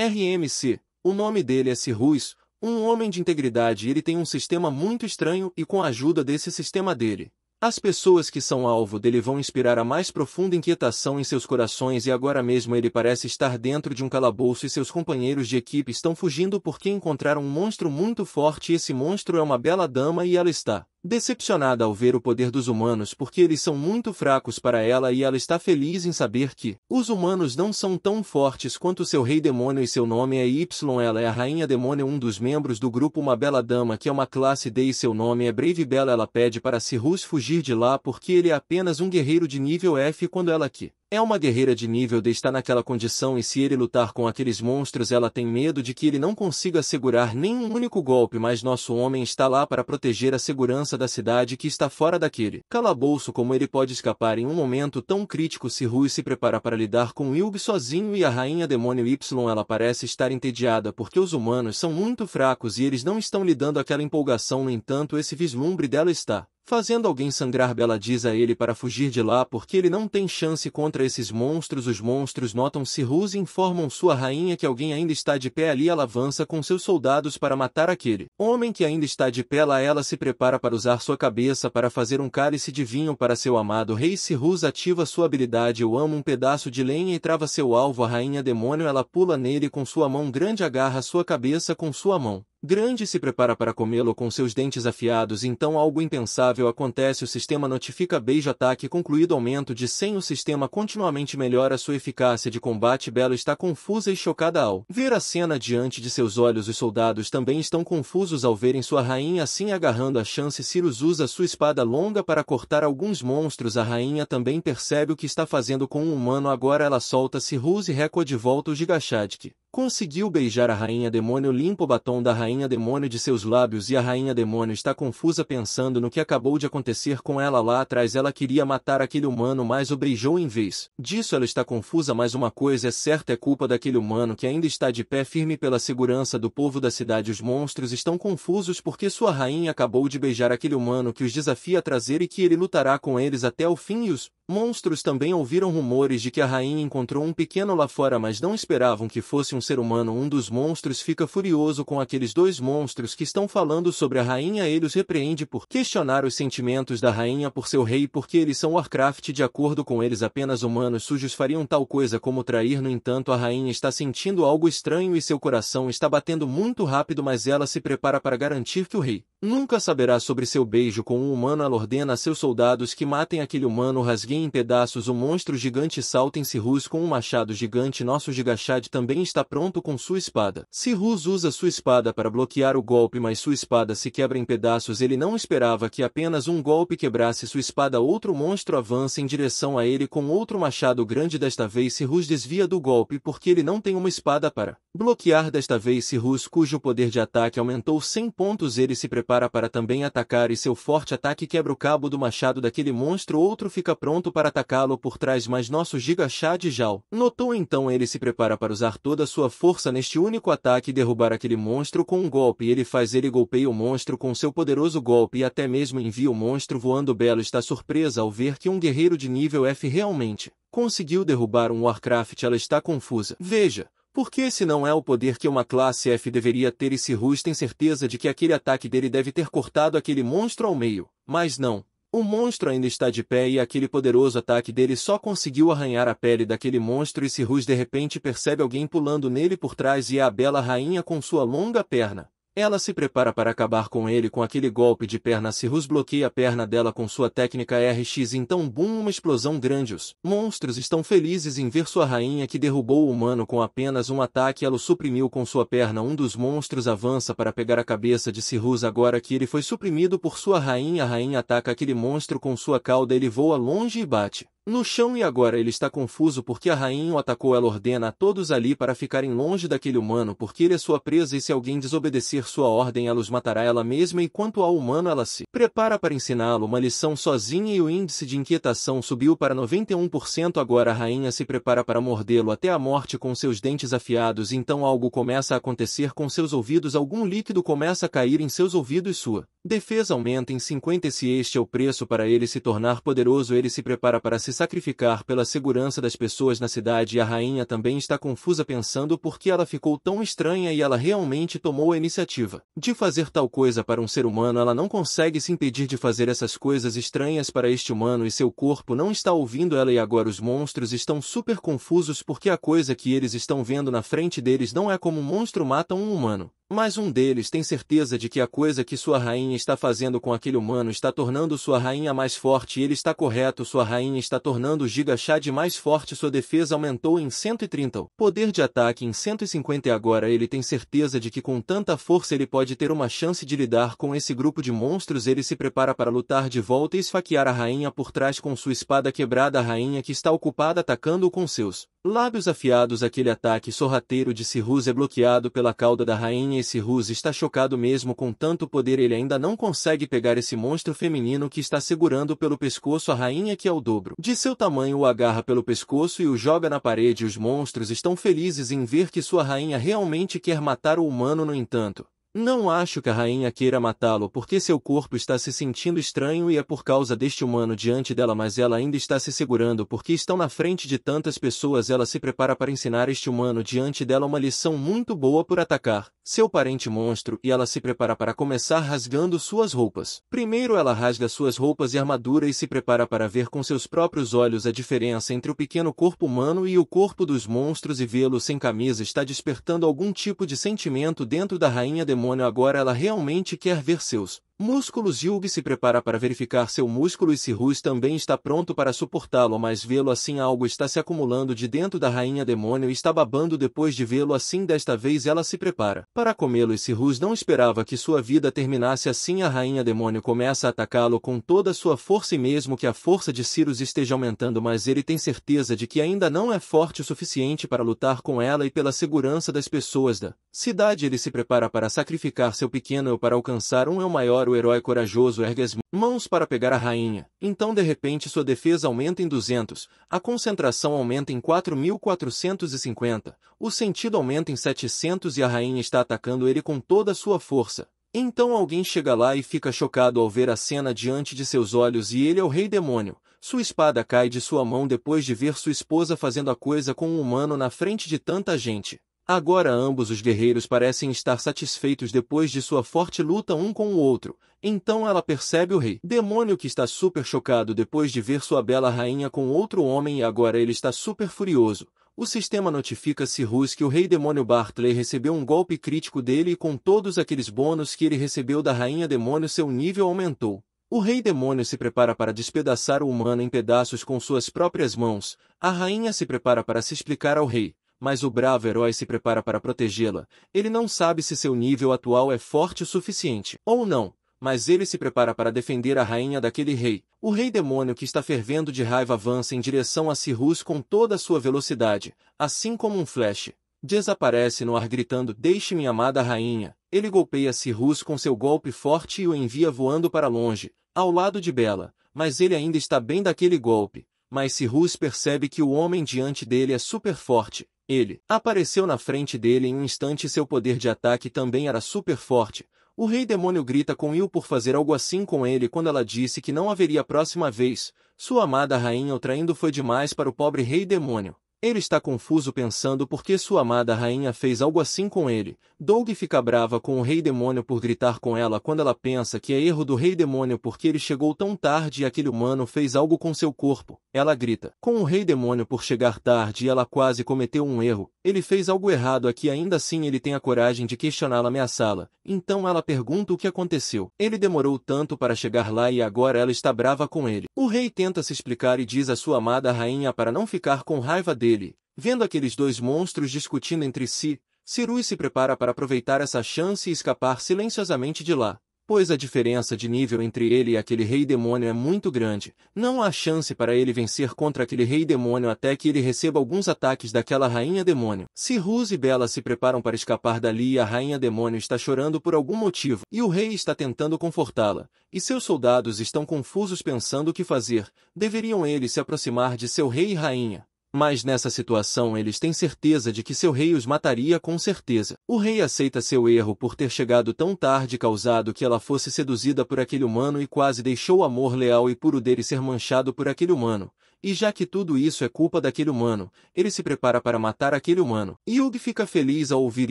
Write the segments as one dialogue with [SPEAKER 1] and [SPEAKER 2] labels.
[SPEAKER 1] RMC. O nome dele é Cirrus, um homem de integridade e ele tem um sistema muito estranho e com a ajuda desse sistema dele, as pessoas que são alvo dele vão inspirar a mais profunda inquietação em seus corações e agora mesmo ele parece estar dentro de um calabouço e seus companheiros de equipe estão fugindo porque encontraram um monstro muito forte e esse monstro é uma bela dama e ela está decepcionada ao ver o poder dos humanos porque eles são muito fracos para ela e ela está feliz em saber que os humanos não são tão fortes quanto seu rei demônio e seu nome é Y. Ela é a rainha demônio, um dos membros do grupo uma bela dama que é uma classe D e seu nome é Brave Bella. Ela pede para Cirrus fugir de lá porque ele é apenas um guerreiro de nível F quando ela que é uma guerreira de nível D está naquela condição e se ele lutar com aqueles monstros ela tem medo de que ele não consiga segurar nem um único golpe, mas nosso homem está lá para proteger a segurança da cidade que está fora daquele calabouço. Como ele pode escapar em um momento tão crítico? Cirrus se prepara para lidar com Wilg sozinho e a rainha demônio Y. Ela parece estar entediada porque os humanos são muito fracos e eles não estão lhe dando aquela empolgação. No entanto, esse vislumbre dela está fazendo alguém sangrar. Bella diz a ele para fugir de lá porque ele não tem chance contra esses monstros. Os monstros notam Cirrus e informam sua rainha que alguém ainda está de pé ali. Ela avança com seus soldados para matar aquele homem que ainda está de pé lá. Ela se prepara para usar sua cabeça para fazer um cálice de vinho para seu amado rei. Cirrus ativa sua habilidade Eu amo um pedaço de lenha e trava seu alvo. A rainha demônio ela pula nele com sua mão grande, agarra sua cabeça com sua mão grande e se prepara para comê-lo com seus dentes afiados. Então algo impensável acontece. O sistema notifica beijo ataque concluído, aumento de 100. O sistema continuamente melhora sua eficácia de combate. Bella está confusa e chocada ao ver a cena diante de seus olhos. Os soldados também estão confusos ao verem sua rainha assim agarrando a chance. Cirrus usa sua espada longa para cortar alguns monstros. A rainha também percebe o que está fazendo com um humano. Agora ela solta Cirrus e recua de volta o Gigachad. Conseguiu beijar a rainha demônio, limpa o batom da rainha demônio de seus lábios e a rainha demônio está confusa pensando no que acabou de acontecer com ela lá atrás. Ela queria matar aquele humano, mas o beijou em vez disso. Ela está confusa, mas uma coisa é certa, é culpa daquele humano que ainda está de pé firme pela segurança do povo da cidade. Os monstros estão confusos porque sua rainha acabou de beijar aquele humano que os desafia a trazer e que ele lutará com eles até o fim. E os monstros também ouviram rumores de que a rainha encontrou um pequeno lá fora, mas não esperavam que fosse um ser humano. Um dos monstros fica furioso com aqueles dois monstros que estão falando sobre a rainha. Ele os repreende por questionar os sentimentos da rainha por seu rei, porque eles são Warcraft. De acordo com eles, apenas humanos sujos fariam tal coisa como trair. No entanto, a rainha está sentindo algo estranho e seu coração está batendo muito rápido, mas ela se prepara para garantir que o rei nunca saberá sobre seu beijo com um humano. Ela ordena a seus soldados que matem aquele humano, rasguem em pedaços o monstro gigante. Salta em Cirrus com um machado gigante. Nosso Gigachad também está pronto com sua espada. Cirrus usa sua espada para bloquear o golpe, mas sua espada se quebra em pedaços. Ele não esperava que apenas um golpe quebrasse sua espada. Outro monstro avança em direção a ele com outro machado grande. Desta vez Cirrus desvia do golpe porque ele não tem uma espada para bloquear. Desta vez Cirrus, cujo poder de ataque aumentou 100 pontos, ele se prepara para também atacar e seu forte ataque quebra o cabo do machado daquele monstro. Outro fica pronto para atacá-lo por trás, mas nosso Gigachad já o notou. Então ele se prepara para usar toda a sua força neste único ataque e derrubar aquele monstro com um golpe. Ele faz, ele golpeia o monstro com seu poderoso golpe e até mesmo envia o monstro voando. Bella está surpresa ao ver que um guerreiro de nível F realmente conseguiu derrubar um Warcraft. Ela está confusa. Veja, porque esse não é o poder que uma classe F deveria ter, e Cirrus tem certeza de que aquele ataque dele deve ter cortado aquele monstro ao meio. Mas não. O monstro ainda está de pé e aquele poderoso ataque dele só conseguiu arranhar a pele daquele monstro e Cirrus de repente percebe alguém pulando nele por trás e é a bela rainha com sua longa perna. Ela se prepara para acabar com ele com aquele golpe de perna. Cirrus bloqueia a perna dela com sua técnica RX. Então uma explosão grande. Os monstros estão felizes em ver sua rainha que derrubou o humano com apenas um ataque. Ela o suprimiu com sua perna. Um dos monstros avança para pegar a cabeça de Cirrus agora que ele foi suprimido por sua rainha. A rainha ataca aquele monstro com sua cauda. Ele voa longe e bate no chão e agora ele está confuso porque a rainha o atacou. Ela ordena a todos ali para ficarem longe daquele humano porque ele é sua presa e se alguém desobedecer sua ordem ela os matará ela mesma. E quanto ao humano, ela se prepara para ensiná-lo uma lição sozinha e o índice de inquietação subiu para 91%. Agora a rainha se prepara para mordê-lo até a morte com seus dentes afiados. Então algo começa a acontecer com seus ouvidos. Algum líquido começa a cair em seus ouvidos. Sua defesa aumenta em 50. Se este é o preço para ele se tornar poderoso, ele se prepara para se se sacrificar pela segurança das pessoas na cidade e a rainha também está confusa pensando por que ela ficou tão estranha e ela realmente tomou a iniciativa de fazer tal coisa para um ser humano. Ela não consegue se impedir de fazer essas coisas estranhas para este humano e seu corpo não está ouvindo ela e agora os monstros estão super confusos porque a coisa que eles estão vendo na frente deles não é como um monstro mata um humano. Mas um deles tem certeza de que a coisa que sua rainha está fazendo com aquele humano está tornando sua rainha mais forte e ele está correto, sua rainha está tornando o Giga Chad mais forte, sua defesa aumentou em 130, poder de ataque em 150 e agora ele tem certeza de que com tanta força ele pode ter uma chance de lidar com esse grupo de monstros. Ele se prepara para lutar de volta e esfaquear a rainha por trás com sua espada quebrada, a rainha que está ocupada atacando-o com seus lábios afiados. Aquele ataque sorrateiro de Sirrus é bloqueado pela cauda da rainha e Sirrus está chocado mesmo com tanto poder ele ainda não consegue pegar esse monstro feminino que está segurando pelo pescoço a rainha que é o dobro de seu tamanho, o agarra pelo pescoço e o joga na parede. Os monstros estão felizes em ver que sua rainha realmente quer matar o humano, no entanto, não acho que a rainha queira matá-lo porque seu corpo está se sentindo estranho e é por causa deste humano diante dela, mas ela ainda está se segurando porque estão na frente de tantas pessoas. Ela se prepara para ensinar este humano diante dela uma lição muito boa por atacar seu parente monstro e ela se prepara para começar rasgando suas roupas. Primeiro ela rasga suas roupas e armadura e se prepara para ver com seus próprios olhos a diferença entre o pequeno corpo humano e o corpo dos monstros e vê-lo sem camisa está despertando algum tipo de sentimento dentro da rainha demônio. Agora ela realmente quer ver seus músculos. Yugi se prepara para verificar seu músculo e Sirrus também está pronto para suportá-lo, mas vê-lo assim algo está se acumulando de dentro da rainha demônio e está babando. Depois de vê-lo assim desta vez ela se prepara para comê-lo e Sirrus não esperava que sua vida terminasse assim. A rainha demônio começa a atacá-lo com toda a sua força e mesmo que a força de Sirrus esteja aumentando, mas ele tem certeza de que ainda não é forte o suficiente para lutar com ela e pela segurança das pessoas da cidade ele se prepara para sacrificar seu pequeno eu para alcançar um eu maior. O herói corajoso ergue as mãos para pegar a rainha. Então de repente sua defesa aumenta em 200, a concentração aumenta em 4.450, o sentido aumenta em 700 e a rainha está atacando ele com toda a sua força. Então alguém chega lá e fica chocado ao ver a cena diante de seus olhos e ele é o rei demônio. Sua espada cai de sua mão depois de ver sua esposa fazendo a coisa com um humano na frente de tanta gente. Agora ambos os guerreiros parecem estar satisfeitos depois de sua forte luta um com o outro. Então ela percebe o rei demônio que está super chocado depois de ver sua bela rainha com outro homem e agora ele está super furioso. O sistema notifica Sirrus que o rei demônio Bartley recebeu um golpe crítico dele e com todos aqueles bônus que ele recebeu da rainha demônio seu nível aumentou. O rei demônio se prepara para despedaçar o humano em pedaços com suas próprias mãos. A rainha se prepara para se explicar ao rei, mas o bravo herói se prepara para protegê-la. Ele não sabe se seu nível atual é forte o suficiente ou não, mas ele se prepara para defender a rainha daquele rei. O rei demônio que está fervendo de raiva avança em direção a Sirrus com toda a sua velocidade, assim como um flash. Desaparece no ar gritando: "Deixe minha amada rainha." Ele golpeia Sirrus com seu golpe forte e o envia voando para longe, ao lado de Bella, mas ele ainda está bem daquele golpe. Mas Sirrus percebe que o homem diante dele é super forte. Ele apareceu na frente dele em um instante e seu poder de ataque também era super forte. O rei demônio grita com Il por fazer algo assim com ele quando ela disse que não haveria próxima vez. Sua amada rainha o traindo foi demais para o pobre rei demônio. Ele está confuso pensando por que sua amada rainha fez algo assim com ele. Doug fica brava com o rei demônio por gritar com ela quando ela pensa que é erro do rei demônio porque ele chegou tão tarde e aquele humano fez algo com seu corpo. Ela grita com o rei demônio por chegar tarde e ela quase cometeu um erro. Ele fez algo errado aqui, ainda assim ele tem a coragem de questioná-la, ameaçá-la. Então ela pergunta o que aconteceu. Ele demorou tanto para chegar lá e agora ela está brava com ele. O rei tenta se explicar e diz à sua amada rainha para não ficar com raiva dele. Vendo aqueles dois monstros discutindo entre si, Sirrus se prepara para aproveitar essa chance e escapar silenciosamente de lá, pois a diferença de nível entre ele e aquele rei demônio é muito grande. Não há chance para ele vencer contra aquele rei demônio até que ele receba alguns ataques daquela rainha demônio. Sirrus e Bella se preparam para escapar dali e a rainha demônio está chorando por algum motivo, e o rei está tentando confortá-la, e seus soldados estão confusos pensando o que fazer. Deveriam eles se aproximar de seu rei e rainha? Mas nessa situação eles têm certeza de que seu rei os mataria com certeza. O rei aceita seu erro por ter chegado tão tarde, causado que ela fosse seduzida por aquele humano e quase deixou o amor leal e puro dele ser manchado por aquele humano. E já que tudo isso é culpa daquele humano, ele se prepara para matar aquele humano. Yug fica feliz ao ouvir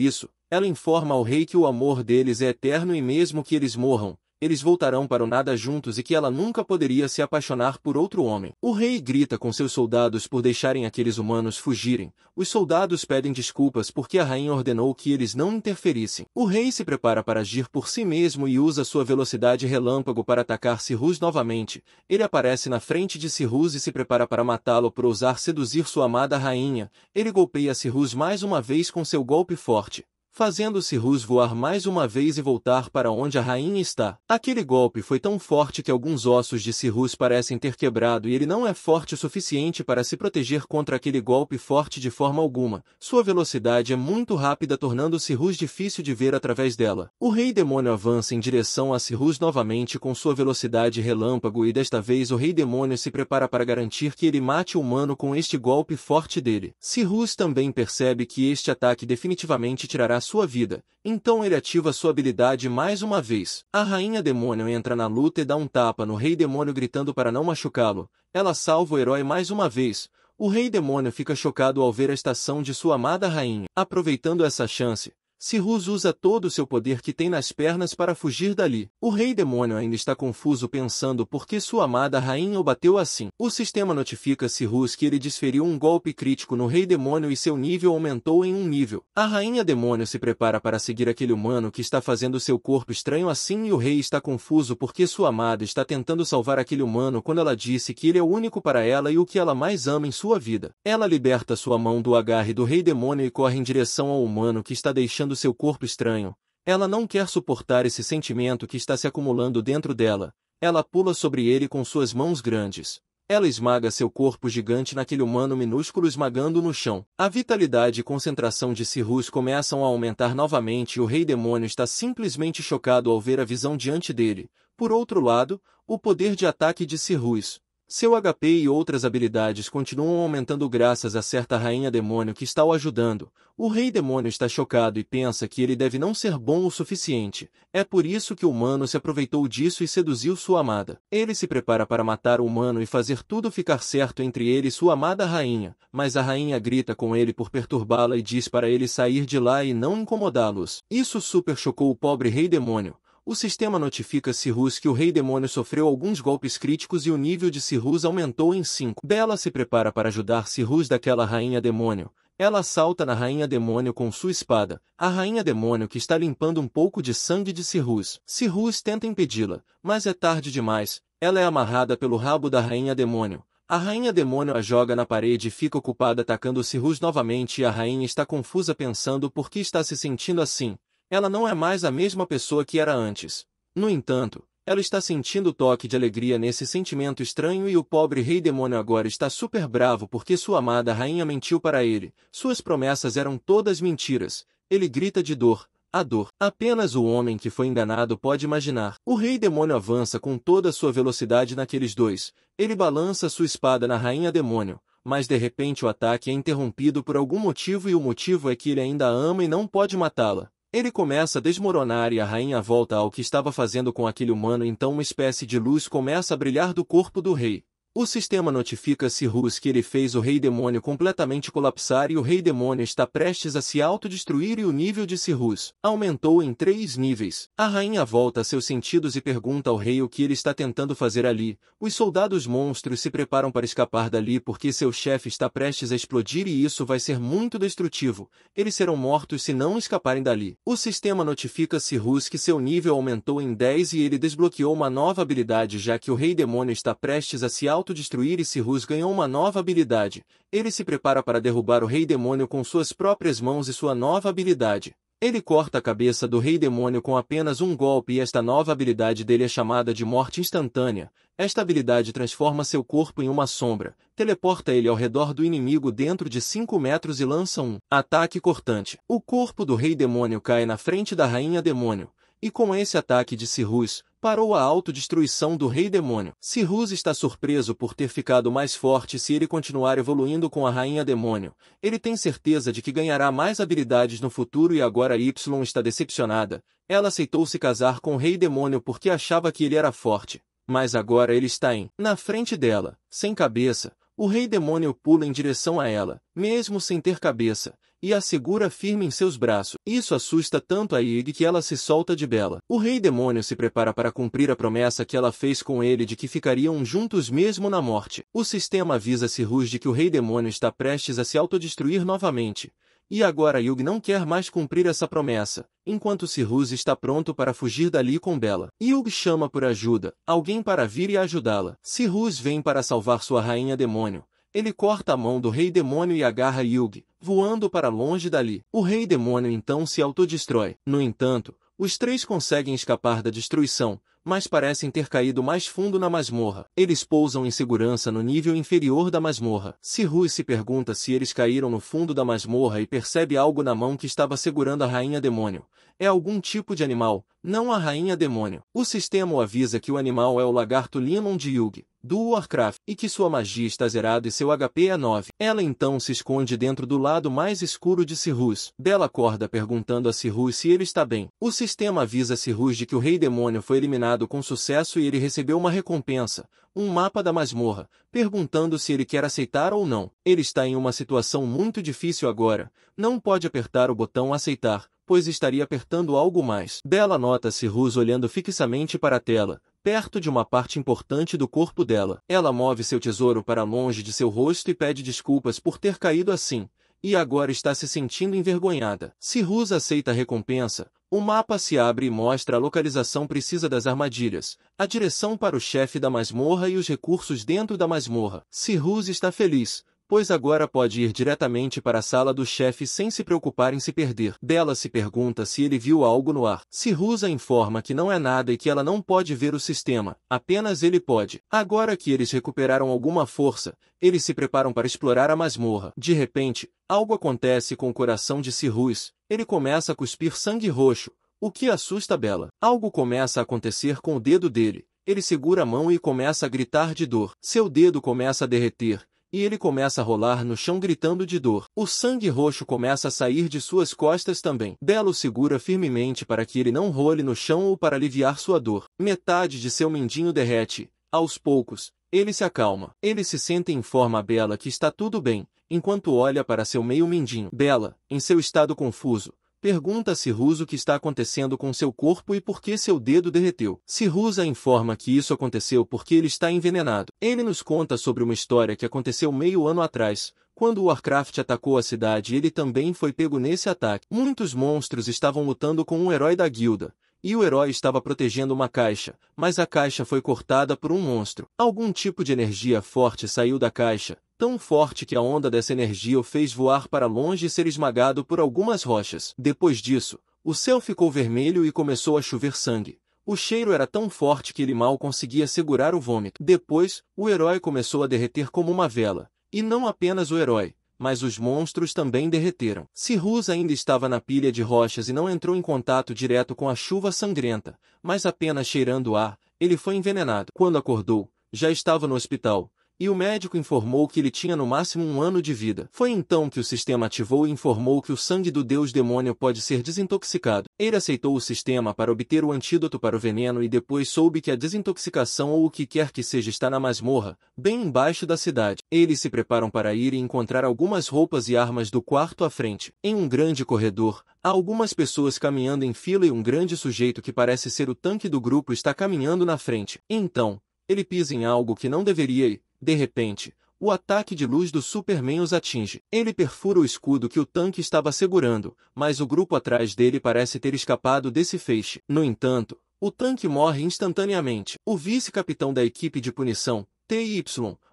[SPEAKER 1] isso. Ela informa ao rei que o amor deles é eterno e mesmo que eles morram, eles voltarão para o nada juntos e que ela nunca poderia se apaixonar por outro homem. O rei grita com seus soldados por deixarem aqueles humanos fugirem. Os soldados pedem desculpas porque a rainha ordenou que eles não interferissem. O rei se prepara para agir por si mesmo e usa sua velocidade relâmpago para atacar Sirrus novamente. Ele aparece na frente de Sirrus e se prepara para matá-lo por ousar seduzir sua amada rainha. Ele golpeia Sirrus mais uma vez com seu golpe forte, fazendo Sirrus voar mais uma vez e voltar para onde a rainha está. Aquele golpe foi tão forte que alguns ossos de Sirrus parecem ter quebrado e ele não é forte o suficiente para se proteger contra aquele golpe forte de forma alguma. Sua velocidade é muito rápida, tornando Sirrus difícil de ver através dela. O rei demônio avança em direção a Sirrus novamente com sua velocidade relâmpago e desta vez o rei demônio se prepara para garantir que ele mate o humano com este golpe forte dele. Sirrus também percebe que este ataque definitivamente tirará sua vida, então ele ativa sua habilidade mais uma vez. A rainha demônio entra na luta e dá um tapa no rei demônio gritando para não machucá-lo. Ela salva o herói mais uma vez. O rei demônio fica chocado ao ver a estação de sua amada rainha. Aproveitando essa chance, Sirrus usa todo o seu poder que tem nas pernas para fugir dali. O rei demônio ainda está confuso pensando por que sua amada rainha o bateu assim. O sistema notifica Sirrus que ele desferiu um golpe crítico no rei demônio e seu nível aumentou em um nível. A rainha demônio se prepara para seguir aquele humano que está fazendo seu corpo estranho assim e o rei está confuso porque sua amada está tentando salvar aquele humano quando ela disse que ele é o único para ela e o que ela mais ama em sua vida. Ela liberta sua mão do agarre do rei demônio e corre em direção ao humano que está deixando seu corpo estranho. Ela não quer suportar esse sentimento que está se acumulando dentro dela. Ela pula sobre ele com suas mãos grandes. Ela esmaga seu corpo gigante naquele humano minúsculo, esmagando no chão. A vitalidade e concentração de Sirrus começam a aumentar novamente e o rei demônio está simplesmente chocado ao ver a visão diante dele. Por outro lado, o poder de ataque de Sirrus, seu HP e outras habilidades continuam aumentando graças a certa rainha demônio que está o ajudando. O rei demônio está chocado e pensa que ele deve não ser bom o suficiente. É por isso que o humano se aproveitou disso e seduziu sua amada. Ele se prepara para matar o humano e fazer tudo ficar certo entre ele e sua amada rainha, mas a rainha grita com ele por perturbá-la e diz para ele sair de lá e não incomodá-los. Isso super chocou o pobre rei demônio. O sistema notifica Sirrus que o rei demônio sofreu alguns golpes críticos e o nível de Sirrus aumentou em 5. Bella se prepara para ajudar Sirrus daquela rainha demônio. Ela salta na rainha demônio com sua espada. A rainha demônio que está limpando um pouco de sangue de Sirrus. Sirrus tenta impedi-la, mas é tarde demais. Ela é amarrada pelo rabo da rainha demônio. A rainha demônio a joga na parede e fica ocupada atacando Sirrus novamente e a rainha está confusa pensando por que está se sentindo assim. Ela não é mais a mesma pessoa que era antes. No entanto, ela está sentindo toque de alegria nesse sentimento estranho e o pobre rei demônio agora está super bravo porque sua amada rainha mentiu para ele. Suas promessas eram todas mentiras. Ele grita de dor. A dor. Apenas o homem que foi enganado pode imaginar. O rei demônio avança com toda a sua velocidade naqueles dois. Ele balança sua espada na rainha demônio. Mas de repente o ataque é interrompido por algum motivo e o motivo é que ele ainda a ama e não pode matá-la. Ele começa a desmoronar e a rainha volta ao que estava fazendo com aquele humano, então uma espécie de luz começa a brilhar do corpo do rei. O sistema notifica Sirrus que ele fez o rei demônio completamente colapsar e o rei demônio está prestes a se autodestruir e o nível de Sirrus aumentou em 3 níveis. A rainha volta a seus sentidos e pergunta ao rei o que ele está tentando fazer ali. Os soldados monstros se preparam para escapar dali porque seu chefe está prestes a explodir e isso vai ser muito destrutivo. Eles serão mortos se não escaparem dali. O sistema notifica Sirrus que seu nível aumentou em 10 e ele desbloqueou uma nova habilidade já que o rei demônio está prestes a se autodestruir e Sirrus ganhou uma nova habilidade. Ele se prepara para derrubar o rei demônio com suas próprias mãos e sua nova habilidade. Ele corta a cabeça do rei demônio com apenas um golpe e esta nova habilidade dele é chamada de morte instantânea. Esta habilidade transforma seu corpo em uma sombra, teleporta ele ao redor do inimigo dentro de 5 metros e lança um ataque cortante. O corpo do rei demônio cai na frente da rainha demônio. E com esse ataque de Cirrus, parou a autodestruição do Rei Demônio. Cirrus está surpreso por ter ficado mais forte se ele continuar evoluindo com a Rainha Demônio. Ele tem certeza de que ganhará mais habilidades no futuro e agora Y está decepcionada. Ela aceitou se casar com o Rei Demônio porque achava que ele era forte. Mas agora ele está na frente dela, sem cabeça. O Rei Demônio pula em direção a ela, mesmo sem ter cabeça, e a segura firme em seus braços. Isso assusta tanto a Yig que ela se solta de Bela. O Rei Demônio se prepara para cumprir a promessa que ela fez com ele de que ficariam juntos mesmo na morte. O sistema avisa Cirrus de que o Rei Demônio está prestes a se autodestruir novamente. E agora Yug não quer mais cumprir essa promessa, enquanto Cirrus está pronto para fugir dali com Bela. Yug chama por ajuda, alguém para vir e ajudá-la. Cirrus vem para salvar sua Rainha Demônio. Ele corta a mão do Rei Demônio e agarra Yug, voando para longe dali. O Rei Demônio então se autodestrói. No entanto, os três conseguem escapar da destruição, mas parecem ter caído mais fundo na masmorra. Eles pousam em segurança no nível inferior da masmorra. Cirrus se pergunta se eles caíram no fundo da masmorra e percebe algo na mão que estava segurando a Rainha Demônio. É algum tipo de animal, não a Rainha Demônio. O sistema o avisa que o animal é o lagarto Limon de Yug, do Warcraft, e que sua magia está zerada e seu HP é 9. Ela então se esconde dentro do lado mais escuro de Cirrus. Bela acorda perguntando a Cirrus se ele está bem. O sistema avisa Cirrus de que o Rei Demônio foi eliminado com sucesso e ele recebeu uma recompensa, um mapa da masmorra, perguntando se ele quer aceitar ou não. Ele está em uma situação muito difícil agora, não pode apertar o botão aceitar, pois estaria apertando algo mais. Bela nota Cirrus olhando fixamente para a tela, perto de uma parte importante do corpo dela. Ela move seu tesouro para longe de seu rosto e pede desculpas por ter caído assim, e agora está se sentindo envergonhada. Cirrus aceita a recompensa. O mapa se abre e mostra a localização precisa das armadilhas, a direção para o chefe da masmorra e os recursos dentro da masmorra. Cirrus está feliz, pois agora pode ir diretamente para a sala do chefe sem se preocupar em se perder. Bela se pergunta se ele viu algo no ar. Cirrus a informa que não é nada e que ela não pode ver o sistema, apenas ele pode. Agora que eles recuperaram alguma força, eles se preparam para explorar a masmorra. De repente, algo acontece com o coração de Cirrus. Ele começa a cuspir sangue roxo, o que assusta Bela. Algo começa a acontecer com o dedo dele. Ele segura a mão e começa a gritar de dor. Seu dedo começa a derreter, e ele começa a rolar no chão gritando de dor. O sangue roxo começa a sair de suas costas também. Bela o segura firmemente para que ele não role no chão ou para aliviar sua dor. Metade de seu mindinho derrete. Aos poucos, ele se acalma. Ele se senta e informa a Bela que está tudo bem, enquanto olha para seu meio mindinho. Bela, em seu estado confuso, pergunta a Cirrus o que está acontecendo com seu corpo e por que seu dedo derreteu. Cirrus a informa que isso aconteceu porque ele está envenenado. Ele nos conta sobre uma história que aconteceu meio ano atrás, quando o Warcraft atacou a cidade e ele também foi pego nesse ataque. Muitos monstros estavam lutando com um herói da guilda, e o herói estava protegendo uma caixa, mas a caixa foi cortada por um monstro. Algum tipo de energia forte saiu da caixa, tão forte que a onda dessa energia o fez voar para longe e ser esmagado por algumas rochas. Depois disso, o céu ficou vermelho e começou a chover sangue. O cheiro era tão forte que ele mal conseguia segurar o vômito. Depois, o herói começou a derreter como uma vela. E não apenas o herói, mas os monstros também derreteram. Cirrus ainda estava na pilha de rochas e não entrou em contato direto com a chuva sangrenta, mas apenas cheirando o ar, ele foi envenenado. Quando acordou, já estava no hospital, e o médico informou que ele tinha no máximo 1 ano de vida. Foi então que o sistema ativou e informou que o sangue do deus demônio pode ser desintoxicado. Ele aceitou o sistema para obter o antídoto para o veneno e depois soube que a desintoxicação ou o que quer que seja está na masmorra, bem embaixo da cidade. Eles se preparam para ir e encontrar algumas roupas e armas do quarto à frente. Em um grande corredor, há algumas pessoas caminhando em fila e um grande sujeito que parece ser o tanque do grupo está caminhando na frente. Então, ele pisa em algo que não deveria e, de repente, o ataque de luz do Superman os atinge. Ele perfura o escudo que o tanque estava segurando, mas o grupo atrás dele parece ter escapado desse feixe. No entanto, o tanque morre instantaneamente. O vice-capitão da equipe de punição, TY,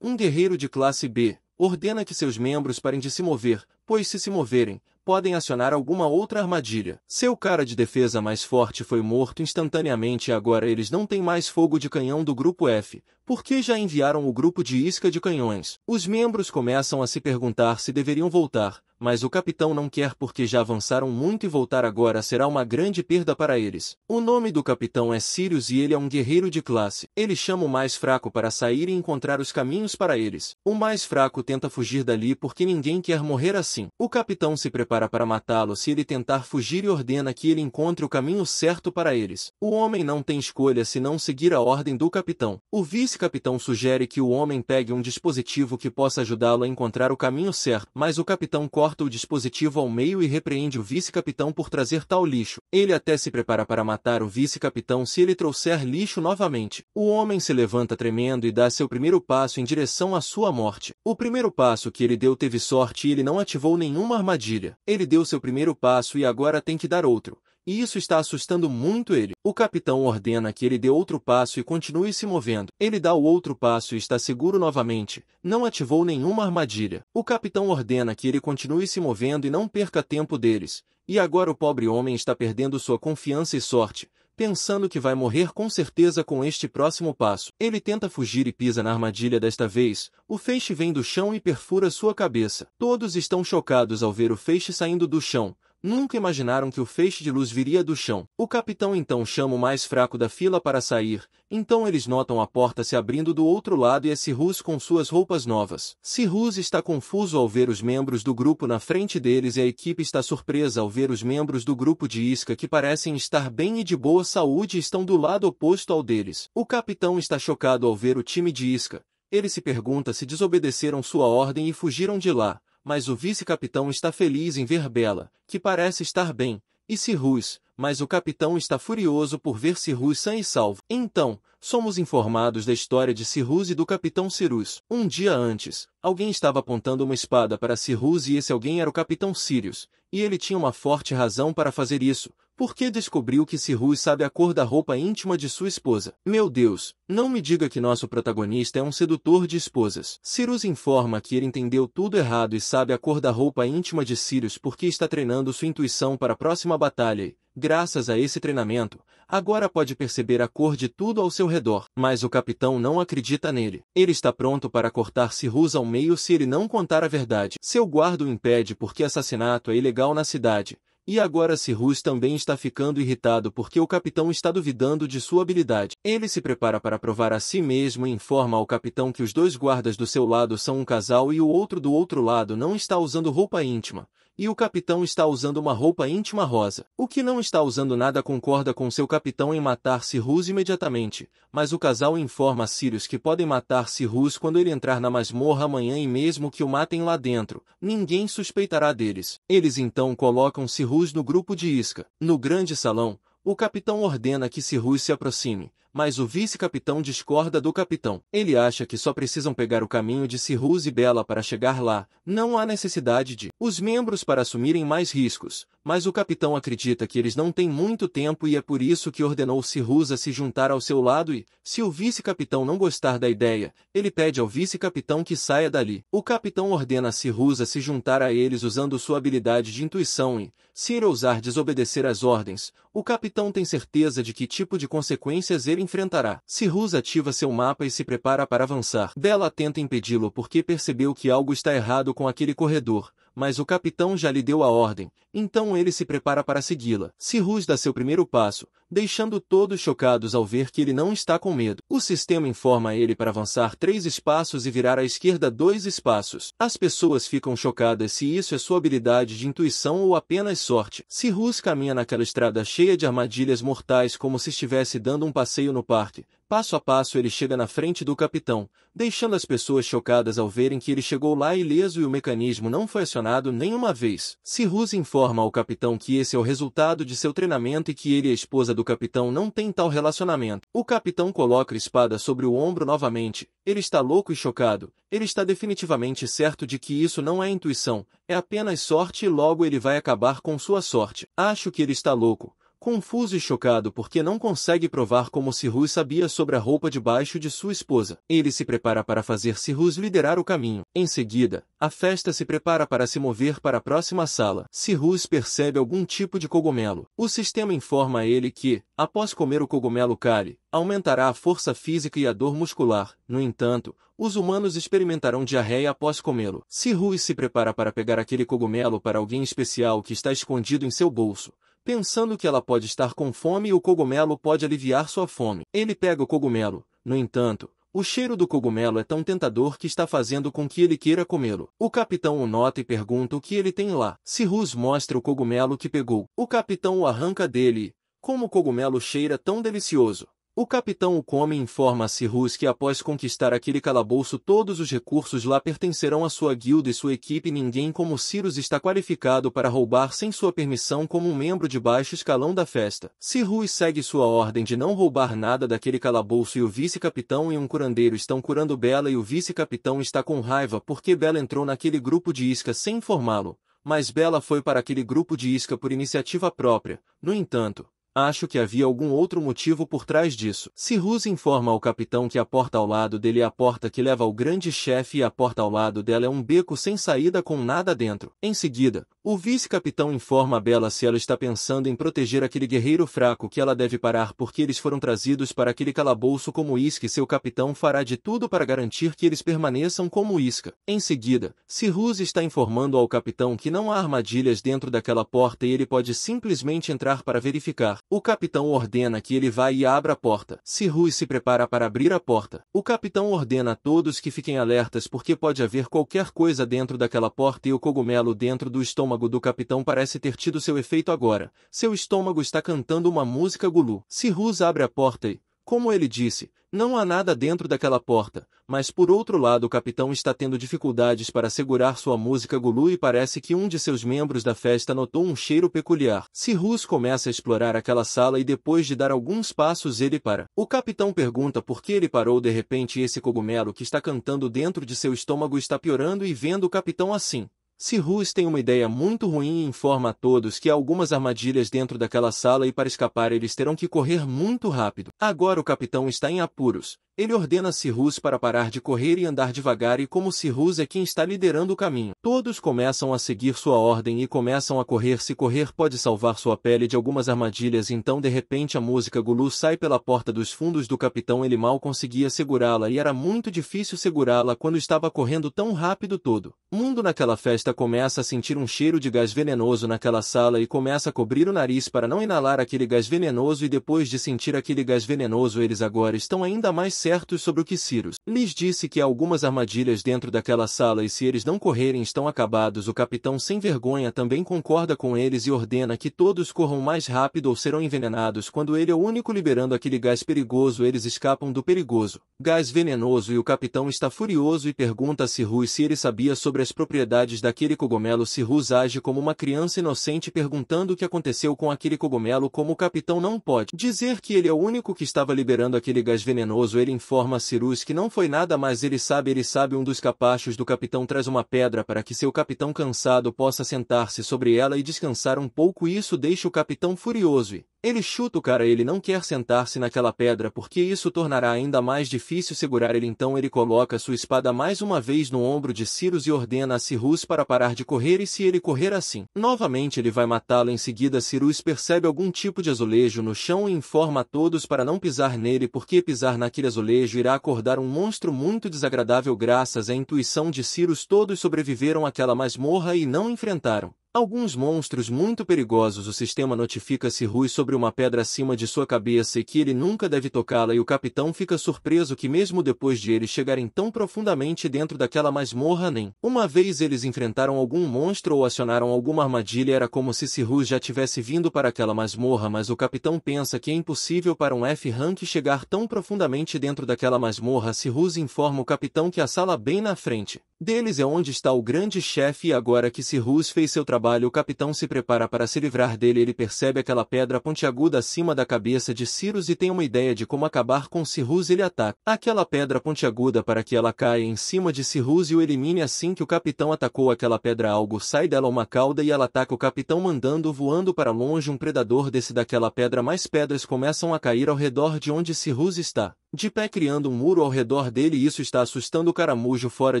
[SPEAKER 1] um guerreiro de classe B, ordena que seus membros parem de se mover, pois se moverem, podem acionar alguma outra armadilha. Seu cara de defesa mais forte foi morto instantaneamente e agora eles não têm mais fogo de canhão do grupo F, porque já enviaram o grupo de isca de canhões. Os membros começam a se perguntar se deveriam voltar, mas o capitão não quer porque já avançaram muito e voltar agora será uma grande perda para eles. O nome do capitão é Sirius e ele é um guerreiro de classe. Ele chama o mais fraco para sair e encontrar os caminhos para eles. O mais fraco tenta fugir dali porque ninguém quer morrer assim. O capitão se prepara para matá-lo se ele tentar fugir e ordena que ele encontre o caminho certo para eles. O homem não tem escolha se não seguir a ordem do capitão. O vice-capitão sugere que o homem pegue um dispositivo que possa ajudá-lo a encontrar o caminho certo, mas o capitão corta o dispositivo ao meio e repreende o vice-capitão por trazer tal lixo. Ele até se prepara para matar o vice-capitão se ele trouxer lixo novamente. O homem se levanta tremendo e dá seu primeiro passo em direção à sua morte. O primeiro passo que ele deu teve sorte e ele não ativou nenhuma armadilha. Ele deu seu primeiro passo e agora tem que dar outro. E isso está assustando muito ele. O capitão ordena que ele dê outro passo e continue se movendo. Ele dá o outro passo e está seguro novamente. Não ativou nenhuma armadilha. O capitão ordena que ele continue se movendo e não perca tempo deles. E agora o pobre homem está perdendo sua confiança e sorte, pensando que vai morrer com certeza com este próximo passo. Ele tenta fugir e pisa na armadilha desta vez. O feixe vem do chão e perfura sua cabeça. Todos estão chocados ao ver o feixe saindo do chão. Nunca imaginaram que o feixe de luz viria do chão. O capitão então chama o mais fraco da fila para sair. Então eles notam a porta se abrindo do outro lado e é Sirius com suas roupas novas. Sirius está confuso ao ver os membros do grupo na frente deles e a equipe está surpresa ao ver os membros do grupo de isca que parecem estar bem e de boa saúde e estão do lado oposto ao deles. O capitão está chocado ao ver o time de isca. Ele se pergunta se desobedeceram sua ordem e fugiram de lá. Mas o vice-capitão está feliz em ver Bella, que parece estar bem, e Sirius, mas o capitão está furioso por ver Sirius sã e salvo. Então, somos informados da história de Sirius e do capitão Sirius. Um dia antes, alguém estava apontando uma espada para Sirius e esse alguém era o capitão Sirius, e ele tinha uma forte razão para fazer isso, porque descobriu que Sirius sabe a cor da roupa íntima de sua esposa. Meu Deus, não me diga que nosso protagonista é um sedutor de esposas. Sirius informa que ele entendeu tudo errado e sabe a cor da roupa íntima de Sirius porque está treinando sua intuição para a próxima batalha e, graças a esse treinamento, agora pode perceber a cor de tudo ao seu redor. Mas o capitão não acredita nele. Ele está pronto para cortar Sirius ao meio se ele não contar a verdade. Seu guarda o impede porque assassinato é ilegal na cidade. E agora Sirius também está ficando irritado porque o capitão está duvidando de sua habilidade. Ele se prepara para provar a si mesmo e informa ao capitão que os dois guardas do seu lado são um casal e o outro do outro lado não está usando roupa íntima. E o capitão está usando uma roupa íntima rosa. O que não está usando nada concorda com seu capitão em matar Sirius imediatamente, mas o casal informa a Sirius que podem matar Sirius quando ele entrar na masmorra amanhã e mesmo que o matem lá dentro, ninguém suspeitará deles. Eles então colocam Sirius no grupo de isca. No grande salão, o capitão ordena que Sirius se aproxime, mas o vice-capitão discorda do capitão. Ele acha que só precisam pegar o caminho de Sirius e Bella para chegar lá, não há necessidade de os membros para assumirem mais riscos, mas o capitão acredita que eles não têm muito tempo e é por isso que ordenou Sirius a se juntar ao seu lado e, se o vice-capitão não gostar da ideia, ele pede ao vice-capitão que saia dali. O capitão ordena a Sirius a se juntar a eles usando sua habilidade de intuição e, se ele ousar desobedecer às ordens, o capitão tem certeza de que tipo de consequências ele enfrentará. Sirius ativa seu mapa e se prepara para avançar. Bella tenta impedi-lo porque percebeu que algo está errado com aquele corredor, mas o capitão já lhe deu a ordem, então ele se prepara para segui-la. Sirius dá seu primeiro passo, deixando todos chocados ao ver que ele não está com medo. O sistema informa ele para avançar 3 espaços e virar à esquerda 2 espaços. As pessoas ficam chocadas se isso é sua habilidade de intuição ou apenas sorte. Sirius caminha naquela estrada cheia de armadilhas mortais como se estivesse dando um passeio no parque. Passo a passo ele chega na frente do capitão, deixando as pessoas chocadas ao verem que ele chegou lá ileso e o mecanismo não foi acionado nenhuma vez. Sirius informa ao capitão que esse é o resultado de seu treinamento e que ele e a esposa do capitão não têm tal relacionamento. O capitão coloca a espada sobre o ombro novamente. Ele está louco e chocado. Ele está definitivamente certo de que isso não é intuição, é apenas sorte e logo ele vai acabar com sua sorte. Acho que ele está louco, confuso e chocado porque não consegue provar como Cyrus sabia sobre a roupa de baixo de sua esposa. Ele se prepara para fazer Cyrus liderar o caminho. Em seguida, a festa se prepara para se mover para a próxima sala. Cyrus percebe algum tipo de cogumelo. O sistema informa a ele que, após comer o cogumelo Kali, aumentará a força física e a dor muscular. No entanto, os humanos experimentarão diarreia após comê-lo. Cyrus se prepara para pegar aquele cogumelo para alguém especial que está escondido em seu bolso, pensando que ela pode estar com fome e o cogumelo pode aliviar sua fome. Ele pega o cogumelo. No entanto, o cheiro do cogumelo é tão tentador que está fazendo com que ele queira comê-lo. O capitão o nota e pergunta o que ele tem lá. Cyrus mostra o cogumelo que pegou. O capitão o arranca dele e, como o cogumelo cheira tão delicioso, o capitão o come e informa a Cyrus que após conquistar aquele calabouço todos os recursos lá pertencerão à sua guilda e sua equipe e ninguém como Cyrus está qualificado para roubar sem sua permissão como um membro de baixo escalão da festa. Cyrus segue sua ordem de não roubar nada daquele calabouço e o vice-capitão e um curandeiro estão curando Bella e o vice-capitão está com raiva porque Bella entrou naquele grupo de isca sem informá-lo, mas Bella foi para aquele grupo de isca por iniciativa própria. No entanto, acho que havia algum outro motivo por trás disso. Cyrus informa ao capitão que a porta ao lado dele é a porta que leva ao grande chefe e a porta ao lado dela é um beco sem saída com nada dentro. Em seguida, o vice-capitão informa a Bella se ela está pensando em proteger aquele guerreiro fraco que ela deve parar porque eles foram trazidos para aquele calabouço como isca e seu capitão fará de tudo para garantir que eles permaneçam como isca. Em seguida, Cyrus está informando ao capitão que não há armadilhas dentro daquela porta e ele pode simplesmente entrar para verificar. O capitão ordena que ele vá e abra a porta. Cyrus se prepara para abrir a porta. O capitão ordena a todos que fiquem alertas porque pode haver qualquer coisa dentro daquela porta e o cogumelo dentro do estômago do capitão parece ter tido seu efeito agora. Seu estômago está cantando uma música gulu. Cyrus abre a porta e, como ele disse, não há nada dentro daquela porta, mas por outro lado o capitão está tendo dificuldades para segurar sua música gulu e parece que um de seus membros da festa notou um cheiro peculiar. Cyrus começa a explorar aquela sala e depois de dar alguns passos ele para. O capitão pergunta por que ele parou de repente e esse cogumelo que está cantando dentro de seu estômago está piorando e vendo o capitão assim. Cyrus tem uma ideia muito ruim e informa a todos que há algumas armadilhas dentro daquela sala e para escapar eles terão que correr muito rápido. Agora o capitão está em apuros. Ele ordena Cyrus para parar de correr e andar devagar e como Cyrus é quem está liderando o caminho, todos começam a seguir sua ordem e começam a correr. Se correr pode salvar sua pele de algumas armadilhas, então de repente a música gulu sai pela porta dos fundos do capitão. Ele mal conseguia segurá-la e era muito difícil segurá-la quando estava correndo tão rápido. Todo mundo naquela festa começa a sentir um cheiro de gás venenoso naquela sala e começa a cobrir o nariz para não inalar aquele gás venenoso e depois de sentir aquele gás venenoso eles agora estão ainda mais certos sobre o que Cyrus lhes disse que há algumas armadilhas dentro daquela sala e se eles não correrem estão acabados. O capitão sem vergonha também concorda com eles e ordena que todos corram mais rápido ou serão envenenados. Quando ele é o único liberando aquele gás perigoso eles escapam do perigoso gás venenoso e o capitão está furioso e pergunta a Cyrus se ele sabia sobre as propriedades daquele cogumelo. Cyrus age como uma criança inocente perguntando o que aconteceu com aquele cogumelo. Como o capitão não pode dizer que ele é o único que estava liberando aquele gás venenoso, ele informa a Cyrus que não foi nada, mas ele sabe. Um dos capachos do capitão traz uma pedra para que seu capitão cansado possa sentar-se sobre ela e descansar um pouco e isso deixa o capitão furioso e ele chuta o cara. Ele não quer sentar-se naquela pedra porque isso tornará ainda mais difícil segurar ele, então ele coloca sua espada mais uma vez no ombro de Cyrus e ordena a Cyrus para parar de correr e se ele correr assim, novamente ele vai matá-lo. Em seguida Cyrus percebe algum tipo de azulejo no chão e informa a todos para não pisar nele porque pisar naquele azulejo irá acordar um monstro muito desagradável. Graças à intuição de Cyrus todos sobreviveram àquela masmorra e não enfrentaram alguns monstros muito perigosos. O sistema notifica Cyrus sobre uma pedra acima de sua cabeça e que ele nunca deve tocá-la e o capitão fica surpreso que mesmo depois de eles chegarem tão profundamente dentro daquela masmorra nem uma vez eles enfrentaram algum monstro ou acionaram alguma armadilha. Era como se Cyrus já tivesse vindo para aquela masmorra, mas o capitão pensa que é impossível para um F-Rank chegar tão profundamente dentro daquela masmorra. Cyrus informa o capitão que a sala bem na frente deles é onde está o grande chefe e agora que Cyrus fez seu trabalho o capitão se prepara para se livrar dele. Ele percebe aquela pedra pontiaguda acima da cabeça de Cyrus e tem uma ideia de como acabar com Cyrus. Ele ataca aquela pedra pontiaguda para que ela caia em cima de Cyrus e o elimine. Assim que o capitão atacou aquela pedra, algo sai dela, uma cauda, e ela ataca o capitão, mandando voando para longe. Um predador desce daquela pedra, mais pedras começam a cair ao redor de onde Cyrus está, de pé, criando um muro ao redor dele, e isso está assustando o caramujo fora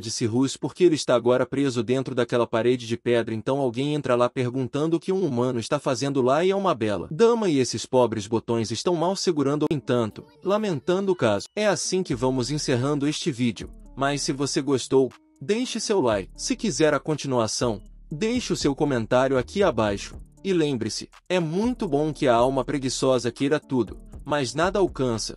[SPEAKER 1] de Cyrus porque ele está agora preso dentro daquela parede de pedra. Então alguém entra lá perguntando o que um humano está fazendo lá, e é uma bela dama, e esses pobres botões estão mal segurando, no entanto, lamentando o caso. É assim que vamos encerrando este vídeo, mas se você gostou, deixe seu like. Se quiser a continuação, deixe o seu comentário aqui abaixo. E lembre-se, é muito bom que a alma preguiçosa queira tudo, mas nada alcança.